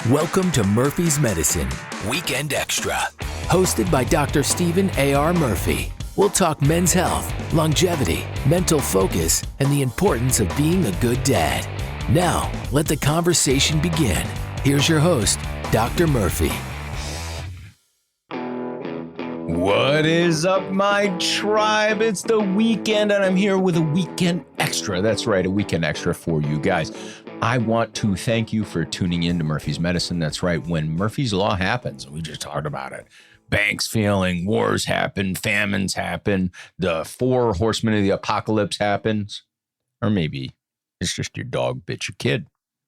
Welcome to Murphy's Medicine, Weekend Extra. Hosted by Dr. Stephen A.R. Murphy. We'll talk men's health, longevity, mental focus, and the importance of being a good dad. Now, let the conversation begin. Here's your host, Dr. Murphy. What is up, my tribe? It's the weekend, and I'm here with a weekend extra. That's right, a weekend extra for you guys. I want to thank you for tuning in to Murphy's Medicine. That's right, when Murphy's Law happens, we just talked about it. Banks failing, wars happen, famines happen, the 4 horsemen of the apocalypse happens, or maybe it's just your dog bit your kid.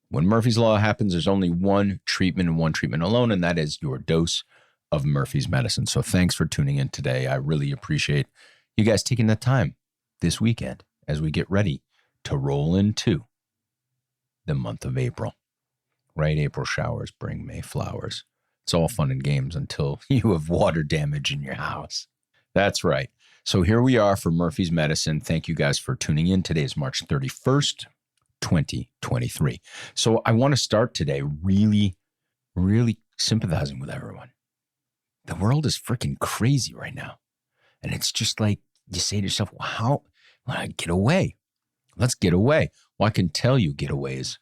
When Murphy's Law happens, there's only one treatment and one treatment alone, and that is your dose of Murphy's Medicine. So thanks for tuning in today. I really appreciate you guys taking the time this weekend as we get ready to roll into the month of April, right? April showers bring May flowers. It's all fun and games until you have water damage in your house. That's right. So here we are for Murphy's Medicine. Thank you guys for tuning in. Today is March 31st, 2023. So I want to start today really sympathizing with everyone. The world is freaking crazy right now. And it's just like you say to yourself, well, how? Well, get away. Let's get away. Well, I can tell you getaways,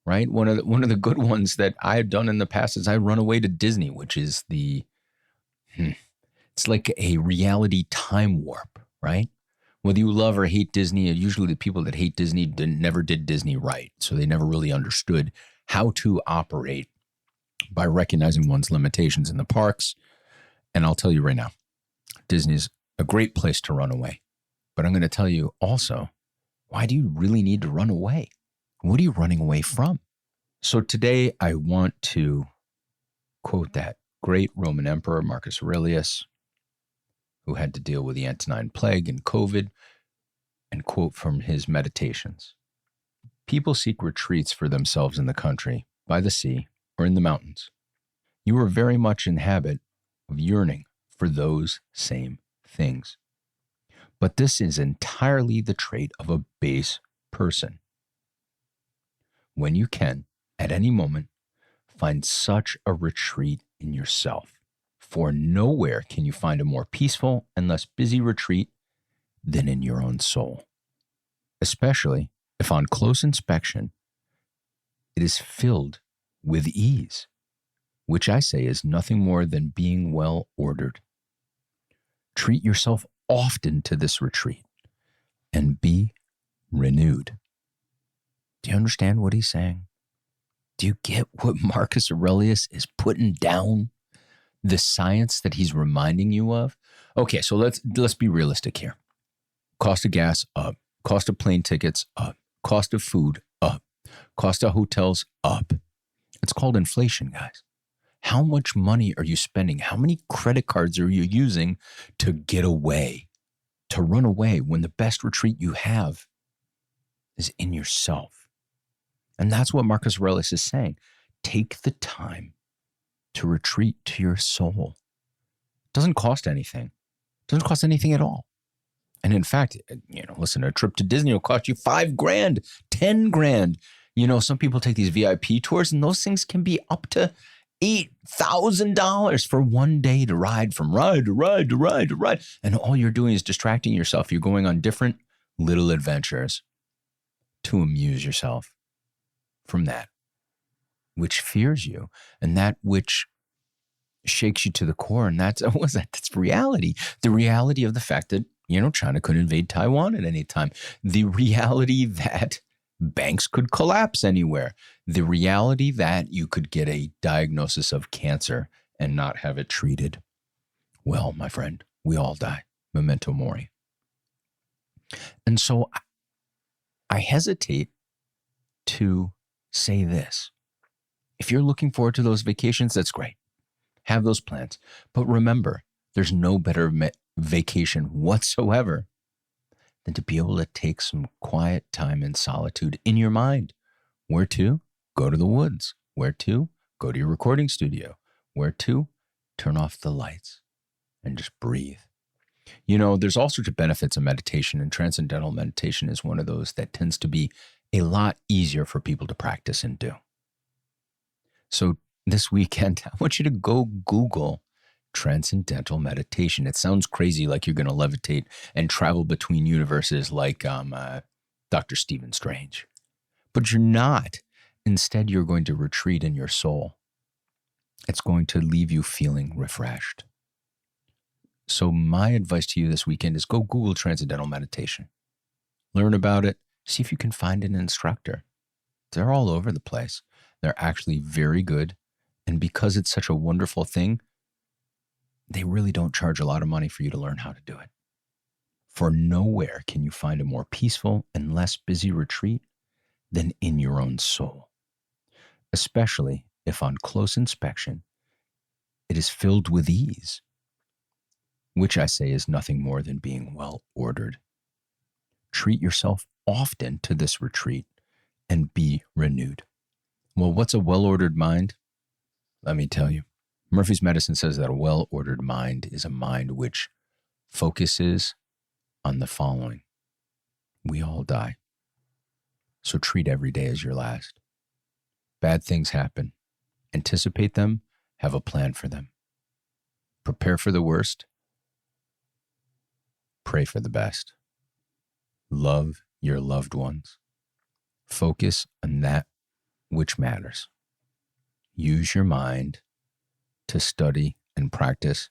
right? One of the good ones that I've done in the past is I run away to Disney, which is it's like a reality time warp, right? Whether you love or hate Disney, usually the people that hate Disney never did Disney right. So they never really understood how to operate by recognizing one's limitations in the parks. And I'll tell you right now, Disney's a great place to run away. But I'm going to tell you also, why do you really need to run away? What are you running away from? So today I want to quote that great Roman emperor, Marcus Aurelius, who had to deal with the Antonine Plague and COVID, and quote from his meditations. People seek retreats for themselves in the country, by the sea, or in the mountains. You are very much in habit of yearning for those same things. But this is entirely the trait of a base person. When you can, at any moment, find such a retreat in yourself, for nowhere can you find a more peaceful and less busy retreat than in your own soul, especially if on close inspection, it is filled with ease, which I say is nothing more than being well ordered. Treat yourself often to this retreat and be renewed. Do you understand what he's saying? Do you get what Marcus Aurelius is putting down? The science that he's reminding you of? Okay, so let's be realistic here. Cost of gas up, cost of plane tickets up, cost of food up, cost of hotels up. It's called inflation, guys. How much money are you spending? How many credit cards are you using to get away, to run away when the best retreat you have is in yourself? And that's what Marcus Aurelius is saying. Take the time to retreat to your soul. It doesn't cost anything. It doesn't cost anything at all. And in fact, listen, a trip to Disney will cost you $5,000, $10,000. Some people take these VIP tours and those things can be up to $8,000 for one day to ride from ride to ride to ride to ride. And all you're doing is distracting yourself. You're going on different little adventures to amuse yourself from that which fears you and that which shakes you to the core. And that's reality. The reality of the fact that, China could invade Taiwan at any time. The reality that banks could collapse anywhere. The reality that you could get a diagnosis of cancer and not have it treated. Well, my friend, we all die. Memento mori. And so I hesitate to say this. If you're looking forward to those vacations, that's great. Have those plans. But remember, there's no better vacation whatsoever than to be able to take some quiet time in solitude in your mind. Where to? Go to the woods. Where to? Go to your recording studio. Where to? Turn off the lights and just breathe. There's all sorts of benefits of meditation, and transcendental meditation is one of those that tends to be a lot easier for people to practice and do. So this weekend, I want you to go Google transcendental meditation. It sounds crazy, like you're going to levitate and travel between universes like Dr. Stephen Strange. But you're not. Instead, you're going to retreat in your soul. It's going to leave you feeling refreshed. So my advice to you this weekend is go Google transcendental meditation. Learn about it. See if you can find an instructor. They're all over the place. They're actually very good. And because it's such a wonderful thing, they really don't charge a lot of money for you to learn how to do it. For nowhere can you find a more peaceful and less busy retreat than in your own soul, especially if on close inspection, it is filled with ease, which I say is nothing more than being well ordered. Treat yourself often to this retreat and be renewed. Well, what's a well-ordered mind? Let me tell you. Murphy's Medicine says that a well-ordered mind is a mind which focuses on the following. We all die. So treat every day as your last. Bad things happen. Anticipate them. Have a plan for them. Prepare for the worst. Pray for the best. Love your loved ones. Focus on that which matters. Use your mind to study and practice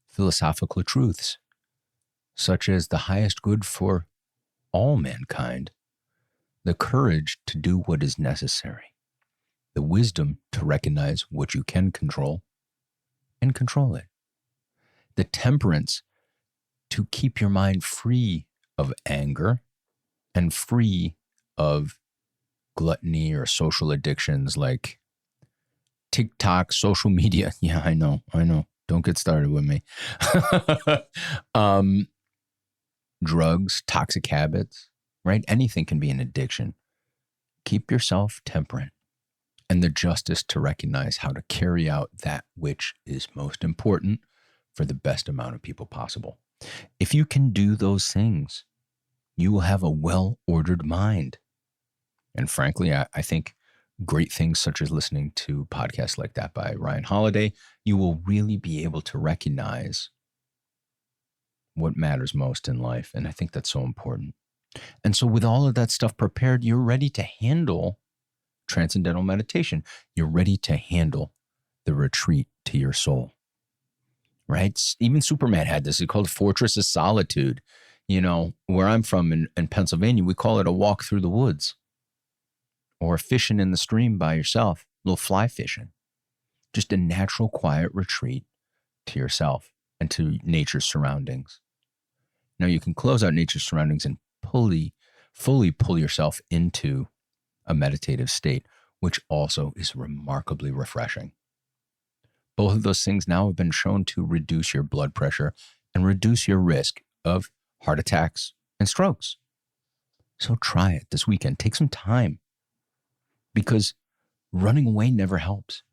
philosophical truths, such as the highest good for all mankind, the courage to do what is necessary, the wisdom to recognize what you can control and control it, the temperance to keep your mind free of anger and free of gluttony or social addictions like Tik Tok, social media. Yeah, I know. Don't get started with me. Drugs, toxic habits, right? Anything can be an addiction. Keep yourself temperate and the justice to recognize how to carry out that which is most important for the best amount of people possible. If you can do those things, you will have a well-ordered mind. And frankly, I think great things such as listening to podcasts like that by Ryan Holiday, you will really be able to recognize what matters most in life. And I think that's so important. And so with all of that stuff prepared, you're ready to handle transcendental meditation. You're ready to handle the retreat to your soul, right? Even Superman had this. It's called Fortress of Solitude. You know, where I'm from in Pennsylvania, we call it a walk through the woods or fishing in the stream by yourself, a little fly fishing. Just a natural, quiet retreat to yourself and to nature's surroundings. Now, you can close out nature's surroundings and fully pull yourself into a meditative state, which also is remarkably refreshing. Both of those things now have been shown to reduce your blood pressure and reduce your risk of heart attacks and strokes. So try it this weekend. Take some time because running away never helps.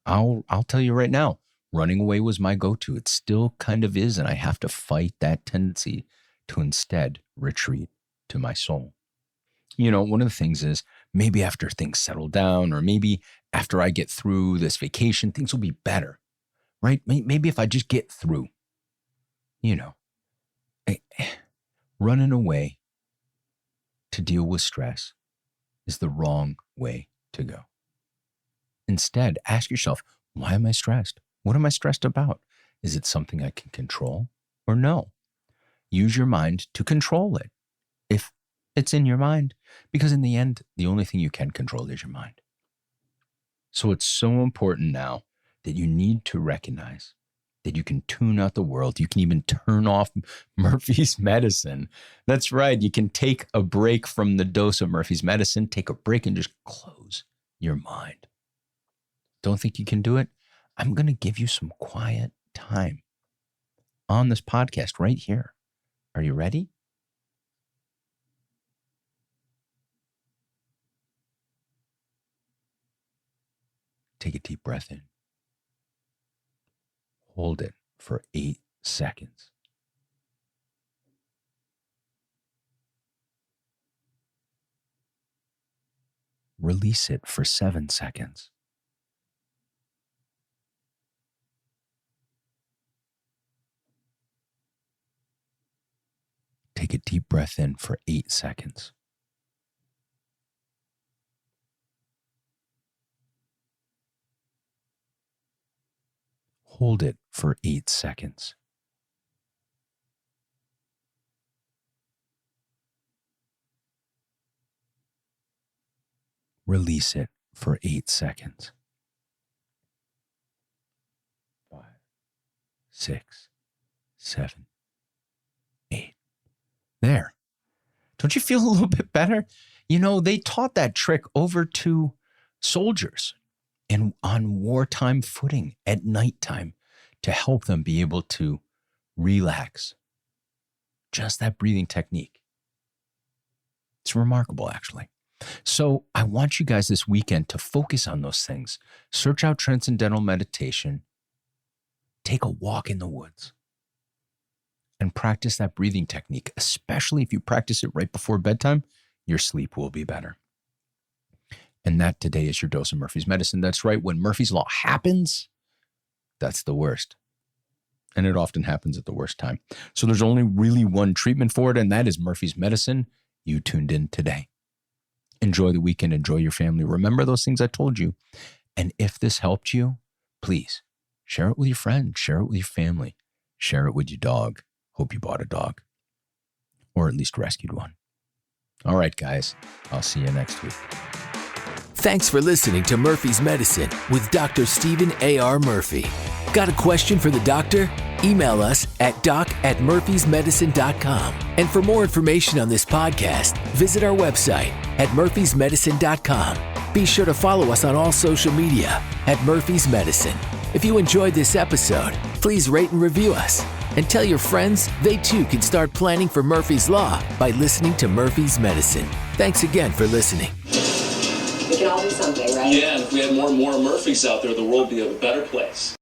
I'll tell you right now, running away was my go-to. It still kind of is, and I have to fight that tendency to instead retreat to my soul. You know, one of the things is maybe after things settle down or maybe after I get through this vacation, things will be better, right? Maybe if I just get through, you know, running away to deal with stress is the wrong way to go. Instead, ask yourself, why am I stressed? What am I stressed about? Is it something I can control or no? Use your mind to control it if it's in your mind, because in the end, the only thing you can control is your mind. So it's so important now that you need to recognize that you can tune out the world. You can even turn off Murphy's medicine. That's right. You can take a break from the dose of Murphy's medicine, take a break and just close your mind. Don't think you can do it? I'm going to give you some quiet time on this podcast right here. Are you ready? Take a deep breath in. Hold it for 8 seconds. Release it for 7 seconds. Take a deep breath in for 8 seconds. Hold it for 8 seconds. Release it for 8 seconds. 5, 6, 7, 8. There. Don't you feel a little bit better? You know, they taught that trick over to soldiers and on wartime footing at nighttime to help them be able to relax. Just that breathing technique. It's remarkable, actually. So I want you guys this weekend to focus on those things. Search out transcendental meditation. Take a walk in the woods and practice that breathing technique, especially if you practice it right before bedtime, your sleep will be better. And that today is your dose of Murphy's medicine. That's right. When Murphy's Law happens, that's the worst. And it often happens at the worst time. So there's only really one treatment for it, and that is Murphy's medicine. You tuned in today. Enjoy the weekend. Enjoy your family. Remember those things I told you. And if this helped you, please share it with your friends. Share it with your family. Share it with your dog. Hope you bought a dog. Or at least rescued one. All right, guys. I'll see you next week. Thanks for listening to Murphy's Medicine with Dr. Stephen A.R. Murphy. Got a question for the doctor? Email us at doc@murphysmedicine.com. And for more information on this podcast, visit our website at murphysmedicine.com. Be sure to follow us on all social media at Murphy's Medicine. If you enjoyed this episode, please rate and review us. And tell your friends they too can start planning for Murphy's Law by listening to Murphy's Medicine. Thanks again for listening. We can all do something, right? Yeah, and if we had more and more Murphys out there, the world would be a better place.